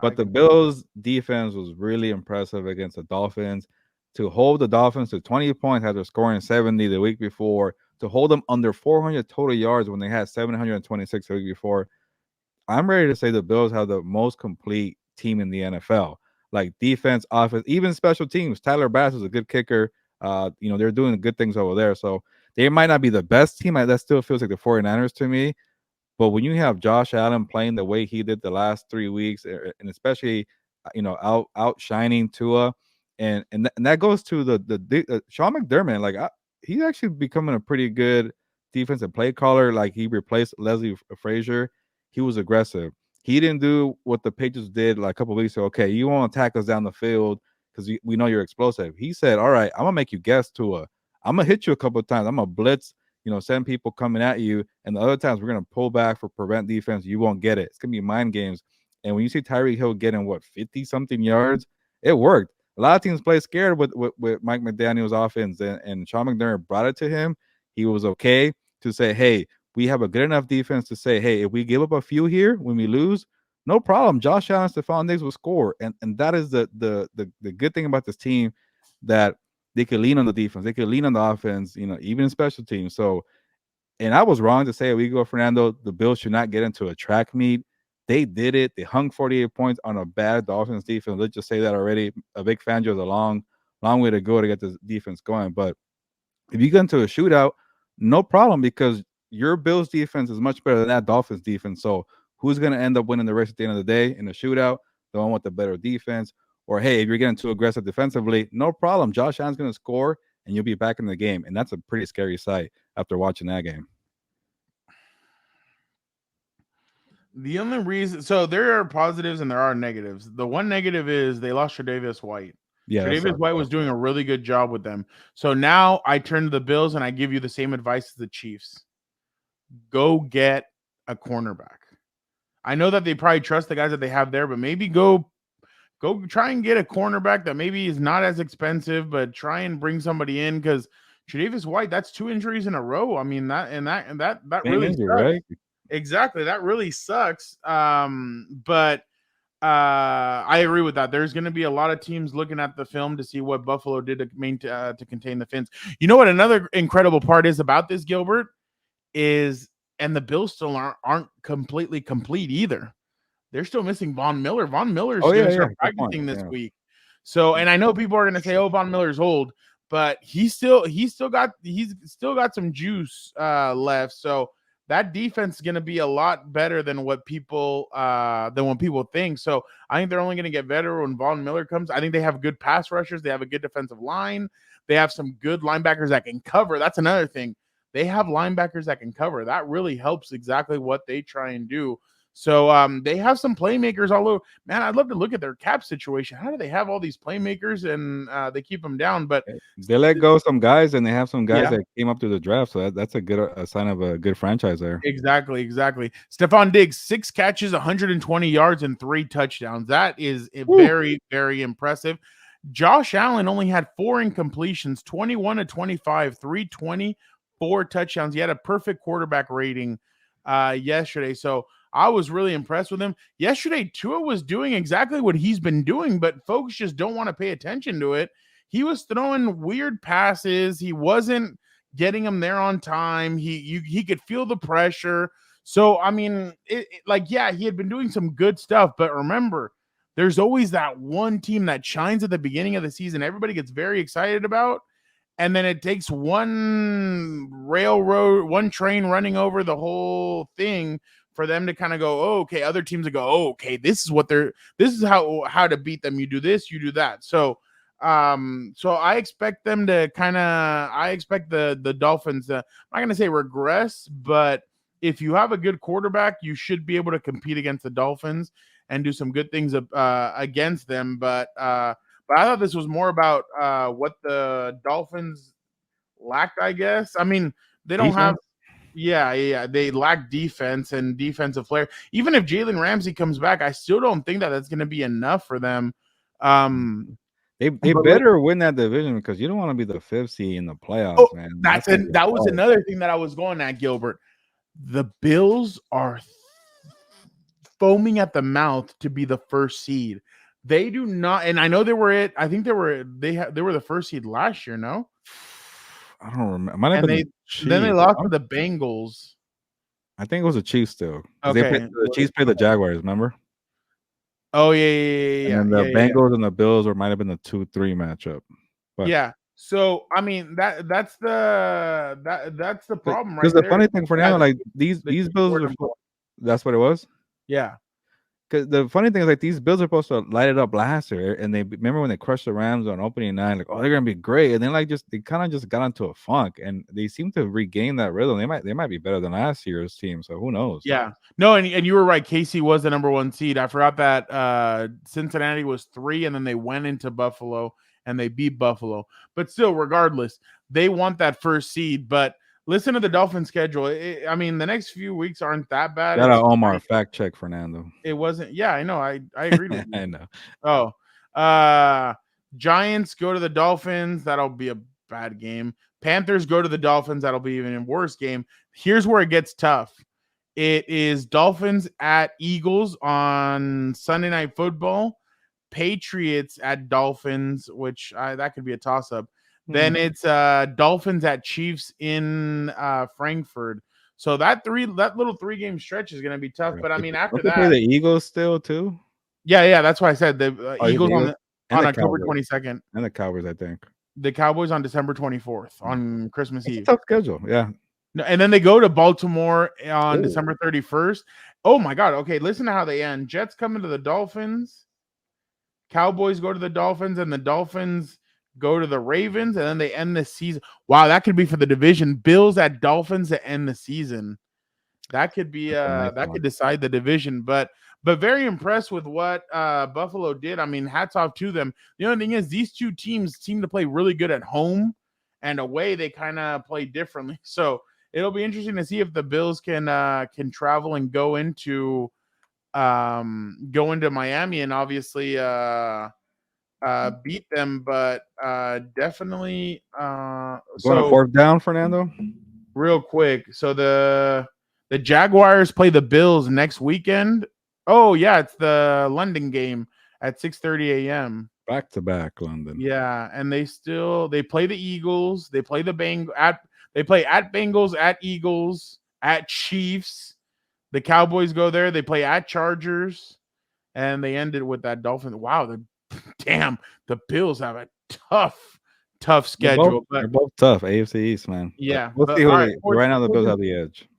But the Bills' defense was really impressive against the Dolphins. To hold the Dolphins to 20 points after scoring 70 the week before, to hold them under 400 total yards when they had 726 the week before, I'm ready to say the Bills have the most complete team in the NFL. Like defense, offense, even special teams. Tyler Bass is a good kicker. They're doing good things over there. So they might not be the best team. That still feels like the 49ers to me. But when you have Josh Allen playing the way he did the last 3 weeks, and especially outshining Tua, and that goes to the Sean McDermott. Like he's actually becoming a pretty good defensive play caller. Like he replaced Leslie Frazier. He was aggressive. He didn't do what the Patriots did like a couple of weeks ago. Okay, you want to attack us down the field because we know you're explosive. He said, "All right, I'm gonna make you guess Tua. I'm gonna hit you a couple of times. I'm gonna blitz." 7 people coming at you, and the other times we're going to pull back for prevent defense. You won't get it. It's going to be mind games. And when you see Tyreek Hill getting, 50-something yards, it worked. A lot of teams play scared with Mike McDaniel's offense, and Sean McDermott brought it to him. He was okay to say, hey, we have a good enough defense to say, hey, if we give up a few here when we lose, no problem. Josh Allen and Stephon Diggs will score. And that is the good thing about this team, that they could lean on the defense. They could lean on the offense, even in special teams. So, and I was wrong to say a week ago, Fernando, the Bills should not get into a track meet. They did it. They hung 48 points on a bad Dolphins defense. Let's just say that already. A big fan is a long way to go to get this defense going. But if you get into a shootout, no problem, because your Bills defense is much better than that Dolphins defense. So who's going to end up winning the race at the end of the day in a shootout? The one with the better defense. Or, hey, if you're getting too aggressive defensively, no problem. Josh Allen's going to score, and you'll be back in the game. And that's a pretty scary sight after watching that game. The only reason, so there are positives and there are negatives. The one negative is they lost Tre'Davious White. Yeah, Tre'Davious White was doing a really good job with them. So now I turn to the Bills and I give you the same advice as the Chiefs. Go get a cornerback. I know that they probably trust the guys that they have there, but maybe go try and get a cornerback that maybe is not as expensive, but try and bring somebody in, because Tre'Davious White, that's 2 injuries in a row. I mean, that really injury, sucks. right? Exactly. That really sucks. But I agree with that. There's going to be a lot of teams looking at the film to see what Buffalo did to contain the Finns. You know what another incredible part is about this, Gilbert, and the Bills still aren't completely complete either. They're still missing Von Miller. Von Miller's going to start practicing this week. So, and I know people are going to say, "Oh, Von Miller's old," but he's still got some juice left. So that defense is going to be a lot better than what people think. So I think they're only going to get better when Von Miller comes. I think they have good pass rushers. They have a good defensive line. They have some good linebackers that can cover. That's another thing. They have linebackers that can cover. That really helps exactly what they try and do. So they have some playmakers all over. Man, I'd love to look at their cap situation. How do they have all these playmakers and they keep them down? But they let go some guys, and they have some guys that came up through the draft. So that's a good sign of a good franchise there. Exactly. Stephon Diggs, 6 catches, 120 yards, and 3 touchdowns. That is very, very impressive. Josh Allen only had 4 incompletions, 21 to 25, 320, 4 touchdowns. He had a perfect quarterback rating yesterday. So I was really impressed with him. Yesterday, Tua was doing exactly what he's been doing, but folks just don't want to pay attention to it. He was throwing weird passes. He wasn't getting them there on time. He could feel the pressure. So, I mean, he had been doing some good stuff, but remember, there's always that one team that shines at the beginning of the season. Everybody gets very excited about, and then it takes one train running over the whole thing for them to kind of go, oh, okay, other teams to go, oh, okay, this is how to beat them. You do this, you do that. So I expect them to I expect the Dolphins to, I'm not going to say regress, but if you have a good quarterback, you should be able to compete against the Dolphins and do some good things against them. But I thought this was more about what the Dolphins lacked, I guess. I mean, they don't have. Yeah. They lack defense and defensive flair. Even if Jalen Ramsey comes back, I still don't think that that's going to be enough for them. They better win that division, because you don't want to be the 5th seed in the playoffs, man. That was another thing that I was going at, Gilbert. The Bills are foaming at the mouth to be the first seed. They do not, and I know they were it. I think they were the first seed last year, no? I don't remember. It might have And been they the then they Chiefs. lost to the Bengals. I think it was the Chiefs still because Okay. the Chiefs played the Jaguars. Remember? Oh And then the Bengals and the Bills or might have been the 2-3 matchup. But yeah. So I mean that's the problem because right the there. funny thing for now, like these The Chiefs Bills were are number one. that's what it was. Yeah. Because the funny thing is, like, these Bills are supposed to light it up last year, and they remember when they crushed the Rams on opening night, like, oh, they're gonna be great, and then like they kind of just got into a funk, and they seem to regain that rhythm. They might be better than last year's team, so who knows? Yeah. No, and you were right. KC was the number one seed. I forgot that Cincinnati was 3, and then they went into Buffalo and they beat Buffalo. But still, regardless, they want that first seed. But listen to the Dolphins schedule. I mean, the next few weeks aren't that bad. Shout out Omar, fact check Fernando. It wasn't. Yeah, I know. I agreed with you. I know. Oh, Giants go to the Dolphins. That'll be a bad game. Panthers go to the Dolphins. That'll be even a worse game. Here's where it gets tough. It is Dolphins at Eagles on Sunday Night Football. Patriots at Dolphins, which that could be a toss-up. Then it's Dolphins at Chiefs in Frankfurt. So that little 3-game stretch is going to be tough. But I mean, after Don't they play that, the Eagles still too, yeah, that's why I said the Eagles and on the October Cowboys 22nd. and the Cowboys, I think. The Cowboys on December 24th on Christmas It's a Eve. tough schedule, yeah. No, and then they go to Baltimore on Ooh. December 31st. Oh my God. Okay, listen to how they end. Jets coming to the Dolphins. Cowboys go to the Dolphins, and the Dolphins go to the Ravens, and then they end the season. Wow, that could be for the division. Bills at Dolphins to end the season. That could be Nice that one. could decide the division. But very impressed with what Buffalo did. I mean, hats off to them. The only thing is these two teams seem to play really good at home, and away they kind of play differently. So it'll be interesting to see if the Bills can travel and go into Miami and obviously beat them, but definitely Going to fourth down, Fernando. real quick. So the Jaguars play the Bills next weekend. Oh yeah, it's the London game at 6:30 a.m. Back to back, London. Yeah, and they play the Eagles. They play the They play at Bengals, at Eagles, at Chiefs. The Cowboys go there. They play at Chargers, and they ended with that Dolphins. Wow, the Bills have a tough schedule. They're both tough. AFC East, man. Yeah, We'll see who right, right now the Bills have the edge.